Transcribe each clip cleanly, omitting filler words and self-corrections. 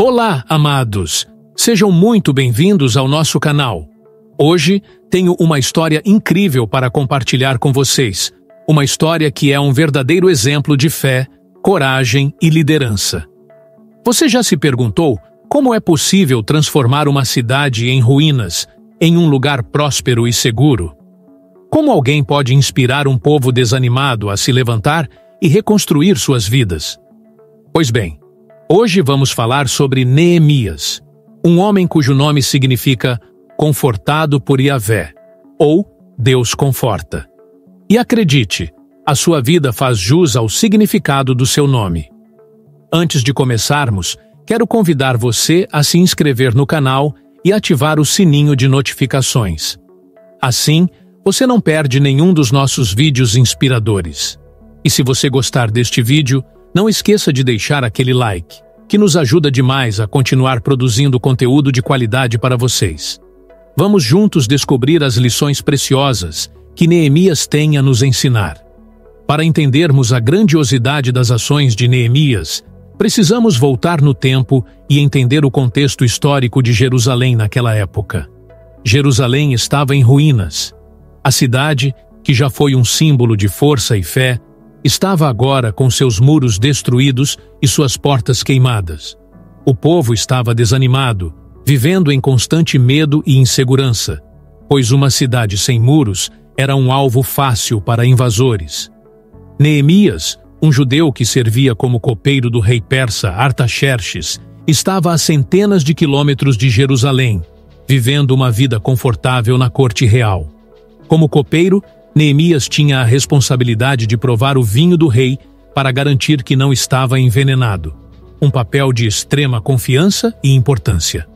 Olá, amados! Sejam muito bem-vindos ao nosso canal. Hoje tenho uma história incrível para compartilhar com vocês. Uma história que é um verdadeiro exemplo de fé, coragem e liderança. Você já se perguntou como é possível transformar uma cidade em ruínas em um lugar próspero e seguro? Como alguém pode inspirar um povo desanimado a se levantar e reconstruir suas vidas? Pois bem, hoje vamos falar sobre Neemias, um homem cujo nome significa confortado por Yahvé, ou Deus conforta. E acredite, a sua vida faz jus ao significado do seu nome. Antes de começarmos, quero convidar você a se inscrever no canal e ativar o sininho de notificações. Assim, você não perde nenhum dos nossos vídeos inspiradores. E se você gostar deste vídeo, não esqueça de deixar aquele like, que nos ajuda demais a continuar produzindo conteúdo de qualidade para vocês. Vamos juntos descobrir as lições preciosas que Neemias tem a nos ensinar. Para entendermos a grandiosidade das ações de Neemias, precisamos voltar no tempo e entender o contexto histórico de Jerusalém naquela época. Jerusalém estava em ruínas. A cidade, que já foi um símbolo de força e fé, estava agora com seus muros destruídos e suas portas queimadas. O povo estava desanimado, vivendo em constante medo e insegurança, pois uma cidade sem muros era um alvo fácil para invasores. Neemias, um judeu que servia como copeiro do rei persa Artaxerxes, estava a centenas de quilômetros de Jerusalém, vivendo uma vida confortável na corte real. Como copeiro, Neemias tinha a responsabilidade de provar o vinho do rei para garantir que não estava envenenado, um papel de extrema confiança e importância.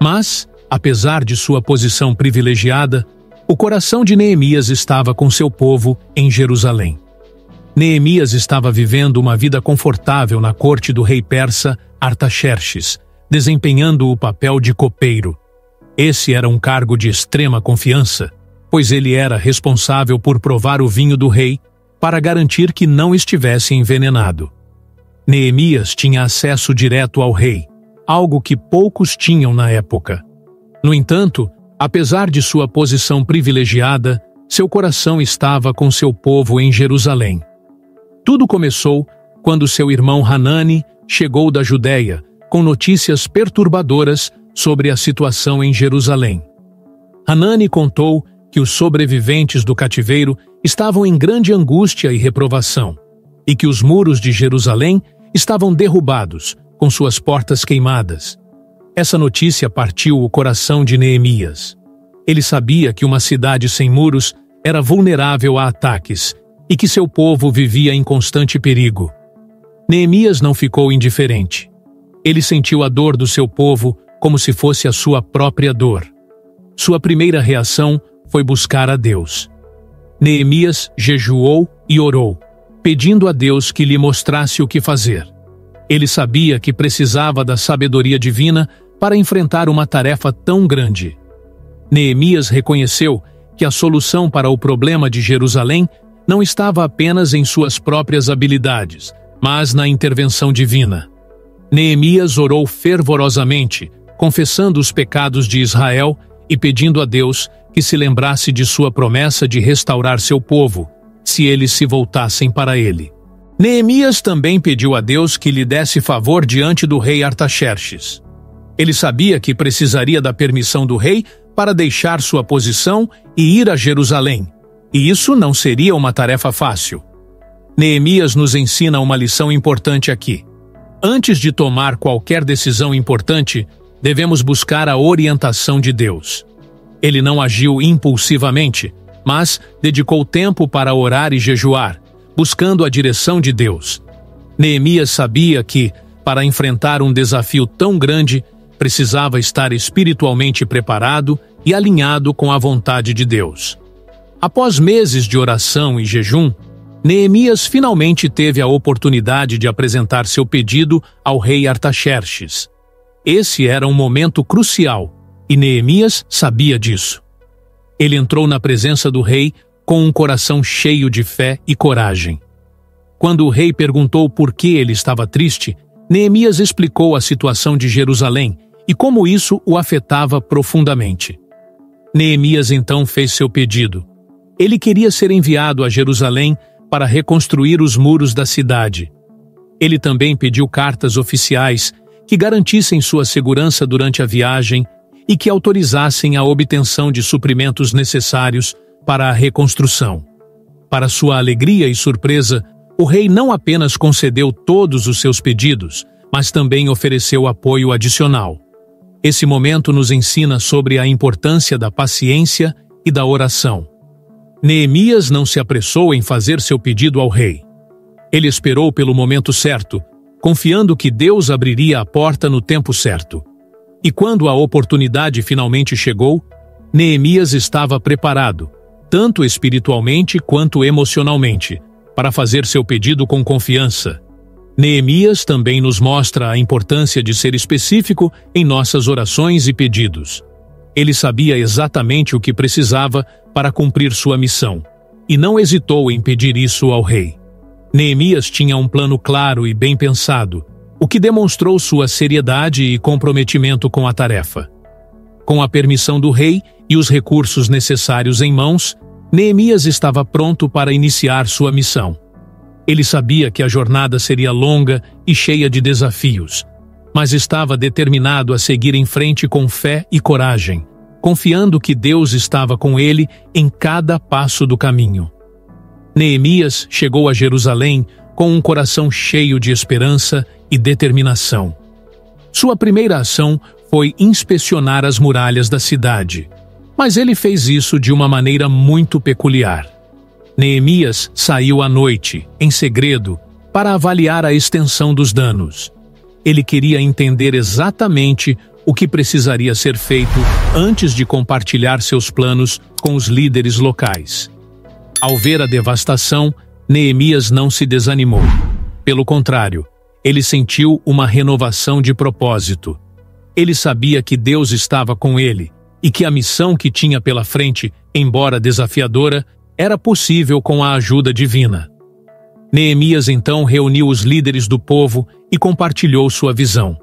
Mas, apesar de sua posição privilegiada, o coração de Neemias estava com seu povo em Jerusalém. Neemias estava vivendo uma vida confortável na corte do rei persa Artaxerxes, desempenhando o papel de copeiro. Esse era um cargo de extrema confiança, pois ele era responsável por provar o vinho do rei para garantir que não estivesse envenenado. Neemias tinha acesso direto ao rei, algo que poucos tinham na época. No entanto, apesar de sua posição privilegiada, seu coração estava com seu povo em Jerusalém. Tudo começou quando seu irmão Hanani chegou da Judéia com notícias perturbadoras sobre a situação em Jerusalém. Hanani contou que os sobreviventes do cativeiro estavam em grande angústia e reprovação, e que os muros de Jerusalém estavam derrubados, com suas portas queimadas. Essa notícia partiu o coração de Neemias. Ele sabia que uma cidade sem muros era vulnerável a ataques e que seu povo vivia em constante perigo. Neemias não ficou indiferente. Ele sentiu a dor do seu povo como se fosse a sua própria dor. Sua primeira reação foi buscar a Deus. Neemias jejuou e orou, pedindo a Deus que lhe mostrasse o que fazer. Ele sabia que precisava da sabedoria divina para enfrentar uma tarefa tão grande. Neemias reconheceu que a solução para o problema de Jerusalém não estava apenas em suas próprias habilidades, mas na intervenção divina. Neemias orou fervorosamente, confessando os pecados de Israel e pedindo a Deus que se lembrasse de sua promessa de restaurar seu povo, se eles se voltassem para ele. Neemias também pediu a Deus que lhe desse favor diante do rei Artaxerxes. Ele sabia que precisaria da permissão do rei para deixar sua posição e ir a Jerusalém, e isso não seria uma tarefa fácil. Neemias nos ensina uma lição importante aqui. Antes de tomar qualquer decisão importante, devemos buscar a orientação de Deus. Ele não agiu impulsivamente, mas dedicou tempo para orar e jejuar, buscando a direção de Deus. Neemias sabia que, para enfrentar um desafio tão grande, precisava estar espiritualmente preparado e alinhado com a vontade de Deus. Após meses de oração e jejum, Neemias finalmente teve a oportunidade de apresentar seu pedido ao rei Artaxerxes. Esse era um momento crucial, e Neemias sabia disso. Ele entrou na presença do rei com um coração cheio de fé e coragem. Quando o rei perguntou por que ele estava triste, Neemias explicou a situação de Jerusalém e como isso o afetava profundamente. Neemias então fez seu pedido. Ele queria ser enviado a Jerusalém para reconstruir os muros da cidade. Ele também pediu cartas oficiais que garantissem sua segurança durante a viagem e que autorizassem a obtenção de suprimentos necessários para a reconstrução. Para sua alegria e surpresa, o rei não apenas concedeu todos os seus pedidos, mas também ofereceu apoio adicional. Esse momento nos ensina sobre a importância da paciência e da oração. Neemias não se apressou em fazer seu pedido ao rei. Ele esperou pelo momento certo, confiando que Deus abriria a porta no tempo certo. E quando a oportunidade finalmente chegou, Neemias estava preparado, tanto espiritualmente quanto emocionalmente, para fazer seu pedido com confiança. Neemias também nos mostra a importância de ser específico em nossas orações e pedidos. Ele sabia exatamente o que precisava para cumprir sua missão, e não hesitou em pedir isso ao rei. Neemias tinha um plano claro e bem pensado, o que demonstrou sua seriedade e comprometimento com a tarefa. Com a permissão do rei e os recursos necessários em mãos, Neemias estava pronto para iniciar sua missão. Ele sabia que a jornada seria longa e cheia de desafios, mas estava determinado a seguir em frente com fé e coragem, confiando que Deus estava com ele em cada passo do caminho. Neemias chegou a Jerusalém com um coração cheio de esperança e determinação. Sua primeira ação foi inspecionar as muralhas da cidade, mas ele fez isso de uma maneira muito peculiar. Neemias saiu à noite, em segredo, para avaliar a extensão dos danos. Ele queria entender exatamente o que precisaria ser feito antes de compartilhar seus planos com os líderes locais. Ao ver a devastação, Neemias não se desanimou. Pelo contrário, ele sentiu uma renovação de propósito. Ele sabia que Deus estava com ele e que a missão que tinha pela frente, embora desafiadora, era possível com a ajuda divina. Neemias então reuniu os líderes do povo e compartilhou sua visão.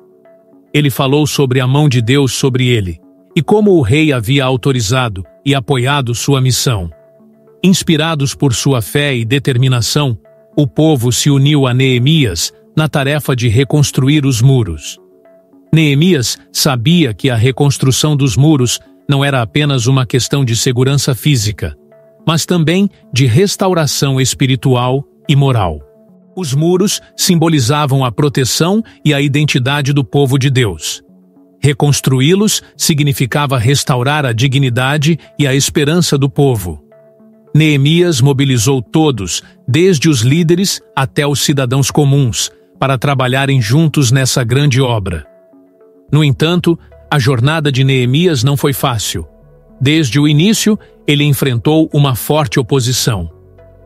Ele falou sobre a mão de Deus sobre ele e como o rei havia autorizado e apoiado sua missão. Inspirados por sua fé e determinação, o povo se uniu a Neemias na tarefa de reconstruir os muros. Neemias sabia que a reconstrução dos muros não era apenas uma questão de segurança física, mas também de restauração espiritual e moral. Os muros simbolizavam a proteção e a identidade do povo de Deus. Reconstruí-los significava restaurar a dignidade e a esperança do povo. Neemias mobilizou todos, desde os líderes até os cidadãos comuns, para trabalharem juntos nessa grande obra. No entanto, a jornada de Neemias não foi fácil. Desde o início, ele enfrentou uma forte oposição.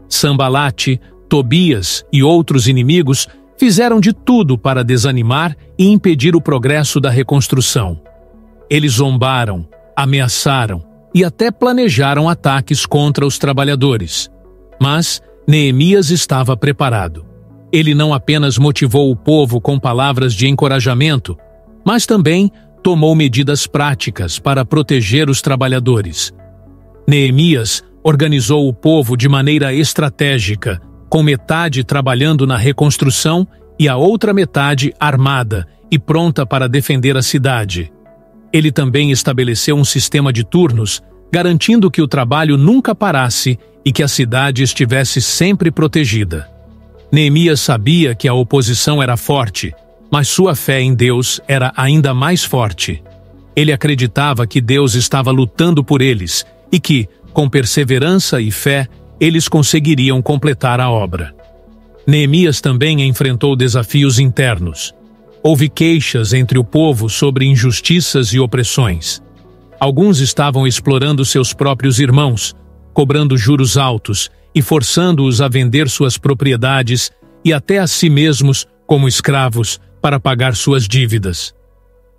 Sanbalate, Tobias e outros inimigos fizeram de tudo para desanimar e impedir o progresso da reconstrução. Eles zombaram, ameaçaram e até planejaram ataques contra os trabalhadores. Mas Neemias estava preparado. Ele não apenas motivou o povo com palavras de encorajamento, mas também tomou medidas práticas para proteger os trabalhadores. Neemias organizou o povo de maneira estratégica, com metade trabalhando na reconstrução e a outra metade armada e pronta para defender a cidade. Ele também estabeleceu um sistema de turnos, garantindo que o trabalho nunca parasse e que a cidade estivesse sempre protegida. Neemias sabia que a oposição era forte, mas sua fé em Deus era ainda mais forte. Ele acreditava que Deus estava lutando por eles e que, com perseverança e fé, eles conseguiriam completar a obra. Neemias também enfrentou desafios internos. Houve queixas entre o povo sobre injustiças e opressões. Alguns estavam explorando seus próprios irmãos, cobrando juros altos e forçando-os a vender suas propriedades e até a si mesmos como escravos para pagar suas dívidas.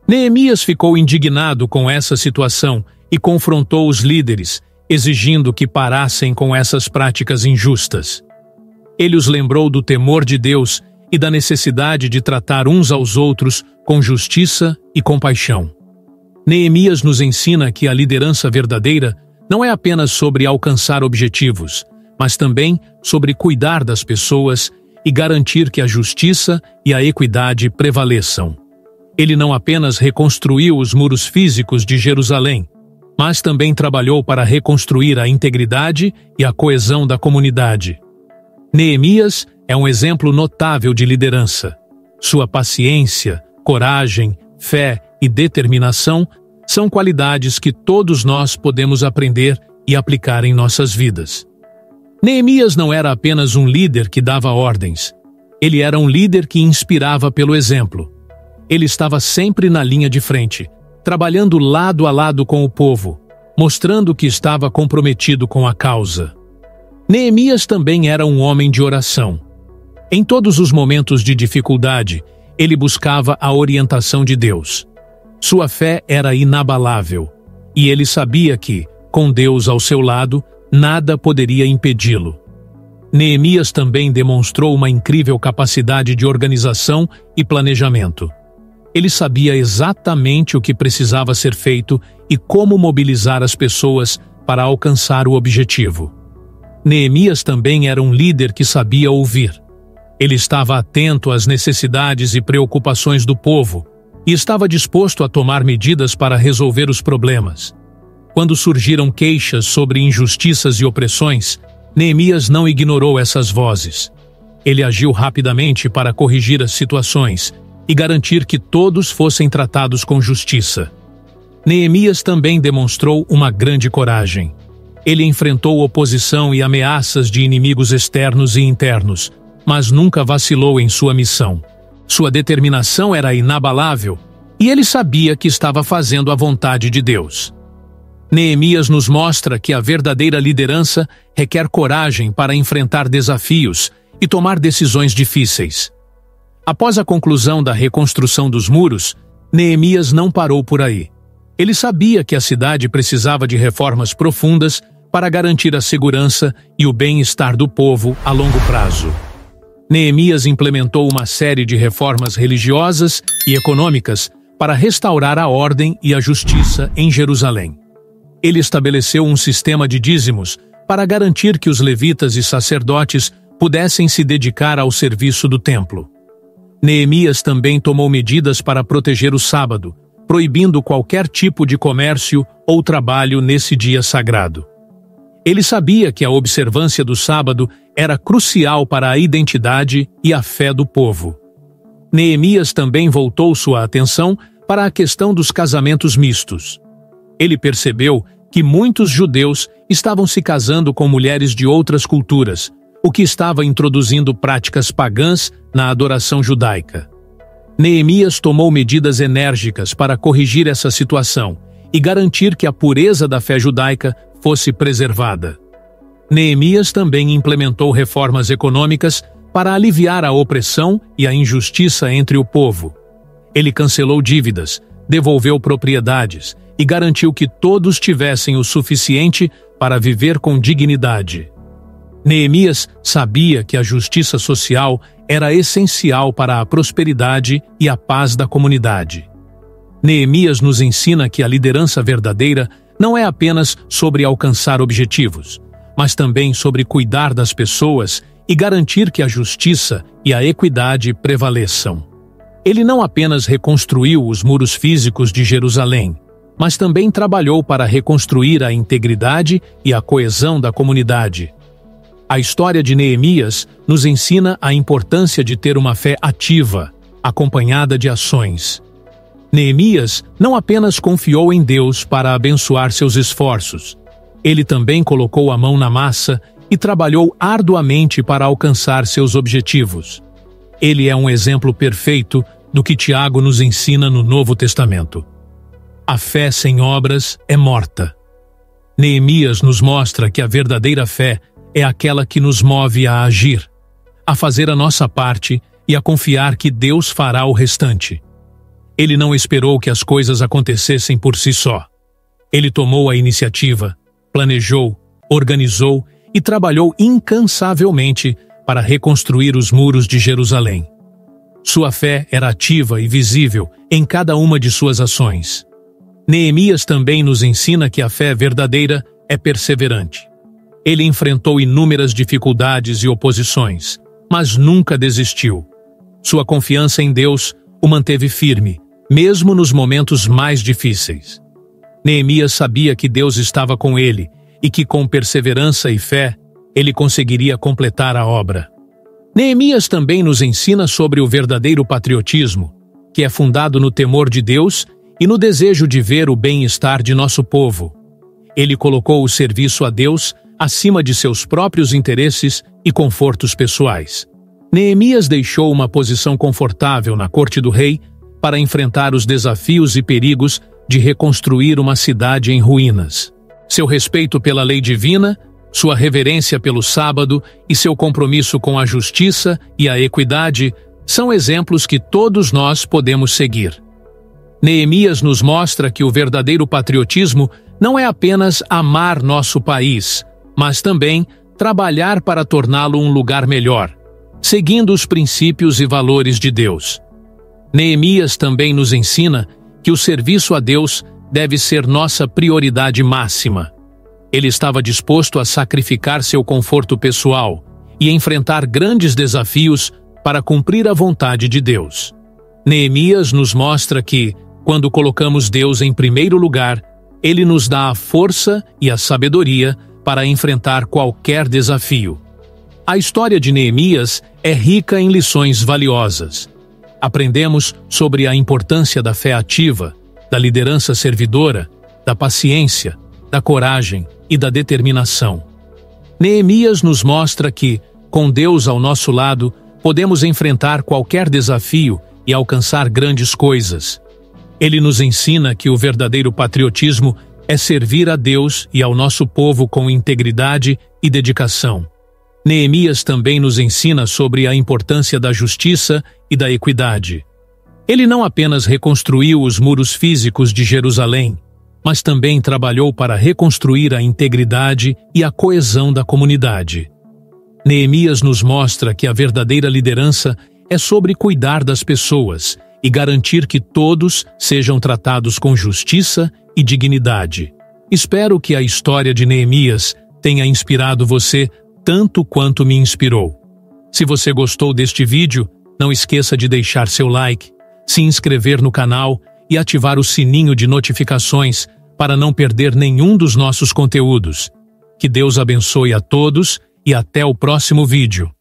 Neemias ficou indignado com essa situação e confrontou os líderes, exigindo que parassem com essas práticas injustas. Ele os lembrou do temor de Deus e da necessidade de tratar uns aos outros com justiça e compaixão. Neemias nos ensina que a liderança verdadeira não é apenas sobre alcançar objetivos, mas também sobre cuidar das pessoas e garantir que a justiça e a equidade prevaleçam. Ele não apenas reconstruiu os muros físicos de Jerusalém, mas também trabalhou para reconstruir a integridade e a coesão da comunidade. Neemias é um exemplo notável de liderança. Sua paciência, coragem, fé e determinação são qualidades que todos nós podemos aprender e aplicar em nossas vidas. Neemias não era apenas um líder que dava ordens. Ele era um líder que inspirava pelo exemplo. Ele estava sempre na linha de frente, trabalhando lado a lado com o povo, mostrando que estava comprometido com a causa. Neemias também era um homem de oração. Em todos os momentos de dificuldade, ele buscava a orientação de Deus. Sua fé era inabalável, e ele sabia que, com Deus ao seu lado, nada poderia impedi-lo. Neemias também demonstrou uma incrível capacidade de organização e planejamento. Ele sabia exatamente o que precisava ser feito e como mobilizar as pessoas para alcançar o objetivo. Neemias também era um líder que sabia ouvir. Ele estava atento às necessidades e preocupações do povo e estava disposto a tomar medidas para resolver os problemas. Quando surgiram queixas sobre injustiças e opressões, Neemias não ignorou essas vozes. Ele agiu rapidamente para corrigir as situações e garantir que todos fossem tratados com justiça. Neemias também demonstrou uma grande coragem. Ele enfrentou oposição e ameaças de inimigos externos e internos, mas nunca vacilou em sua missão. Sua determinação era inabalável e ele sabia que estava fazendo a vontade de Deus. Neemias nos mostra que a verdadeira liderança requer coragem para enfrentar desafios e tomar decisões difíceis. Após a conclusão da reconstrução dos muros, Neemias não parou por aí. Ele sabia que a cidade precisava de reformas profundas para garantir a segurança e o bem-estar do povo a longo prazo. Neemias implementou uma série de reformas religiosas e econômicas para restaurar a ordem e a justiça em Jerusalém. Ele estabeleceu um sistema de dízimos para garantir que os levitas e sacerdotes pudessem se dedicar ao serviço do templo. Neemias também tomou medidas para proteger o sábado, proibindo qualquer tipo de comércio ou trabalho nesse dia sagrado. Ele sabia que a observância do sábado era crucial para a identidade e a fé do povo. Neemias também voltou sua atenção para a questão dos casamentos mistos. Ele percebeu que muitos judeus estavam se casando com mulheres de outras culturas, o que estava introduzindo práticas pagãs na adoração judaica. Neemias tomou medidas enérgicas para corrigir essa situação e garantir que a pureza da fé judaica fosse preservada. Neemias também implementou reformas econômicas para aliviar a opressão e a injustiça entre o povo. Ele cancelou dívidas, devolveu propriedades e garantiu que todos tivessem o suficiente para viver com dignidade. Neemias sabia que a justiça social era essencial para a prosperidade e a paz da comunidade. Neemias nos ensina que a liderança verdadeira não é apenas sobre alcançar objetivos, mas também sobre cuidar das pessoas e garantir que a justiça e a equidade prevaleçam. Ele não apenas reconstruiu os muros físicos de Jerusalém, mas também trabalhou para reconstruir a integridade e a coesão da comunidade. A história de Neemias nos ensina a importância de ter uma fé ativa, acompanhada de ações. Neemias não apenas confiou em Deus para abençoar seus esforços, ele também colocou a mão na massa e trabalhou arduamente para alcançar seus objetivos. Ele é um exemplo perfeito do que Tiago nos ensina no Novo Testamento. A fé sem obras é morta. Neemias nos mostra que a verdadeira fé é aquela que nos move a agir, a fazer a nossa parte e a confiar que Deus fará o restante. Ele não esperou que as coisas acontecessem por si só. Ele tomou a iniciativa, planejou, organizou e trabalhou incansavelmente para reconstruir os muros de Jerusalém. Sua fé era ativa e visível em cada uma de suas ações. Neemias também nos ensina que a fé verdadeira é perseverante. Ele enfrentou inúmeras dificuldades e oposições, mas nunca desistiu. Sua confiança em Deus o manteve firme, mesmo nos momentos mais difíceis. Neemias sabia que Deus estava com ele e que com perseverança e fé, ele conseguiria completar a obra. Neemias também nos ensina sobre o verdadeiro patriotismo, que é fundado no temor de Deus e no desejo de ver o bem-estar de nosso povo. Ele colocou o serviço a Deus acima de seus próprios interesses e confortos pessoais. Neemias deixou uma posição confortável na corte do rei para enfrentar os desafios e perigos de reconstruir uma cidade em ruínas. Seu respeito pela lei divina, sua reverência pelo sábado e seu compromisso com a justiça e a equidade são exemplos que todos nós podemos seguir. Neemias nos mostra que o verdadeiro patriotismo não é apenas amar nosso país, mas também trabalhar para torná-lo um lugar melhor, seguindo os princípios e valores de Deus. Neemias também nos ensina que o serviço a Deus deve ser nossa prioridade máxima. Ele estava disposto a sacrificar seu conforto pessoal e enfrentar grandes desafios para cumprir a vontade de Deus. Neemias nos mostra que, quando colocamos Deus em primeiro lugar, Ele nos dá a força e a sabedoria para enfrentar qualquer desafio. A história de Neemias é rica em lições valiosas. Aprendemos sobre a importância da fé ativa, da liderança servidora, da paciência, da coragem e da determinação. Neemias nos mostra que, com Deus ao nosso lado, podemos enfrentar qualquer desafio e alcançar grandes coisas. Ele nos ensina que o verdadeiro patriotismo é servir a Deus e ao nosso povo com integridade e dedicação. Neemias também nos ensina sobre a importância da justiça e da equidade. Ele não apenas reconstruiu os muros físicos de Jerusalém, mas também trabalhou para reconstruir a integridade e a coesão da comunidade. Neemias nos mostra que a verdadeira liderança é sobre cuidar das pessoas e garantir que todos sejam tratados com justiça e dignidade. Espero que a história de Neemias tenha inspirado você tanto quanto me inspirou. Se você gostou deste vídeo, não esqueça de deixar seu like, se inscrever no canal e ativar o sininho de notificações para não perder nenhum dos nossos conteúdos. Que Deus abençoe a todos e até o próximo vídeo.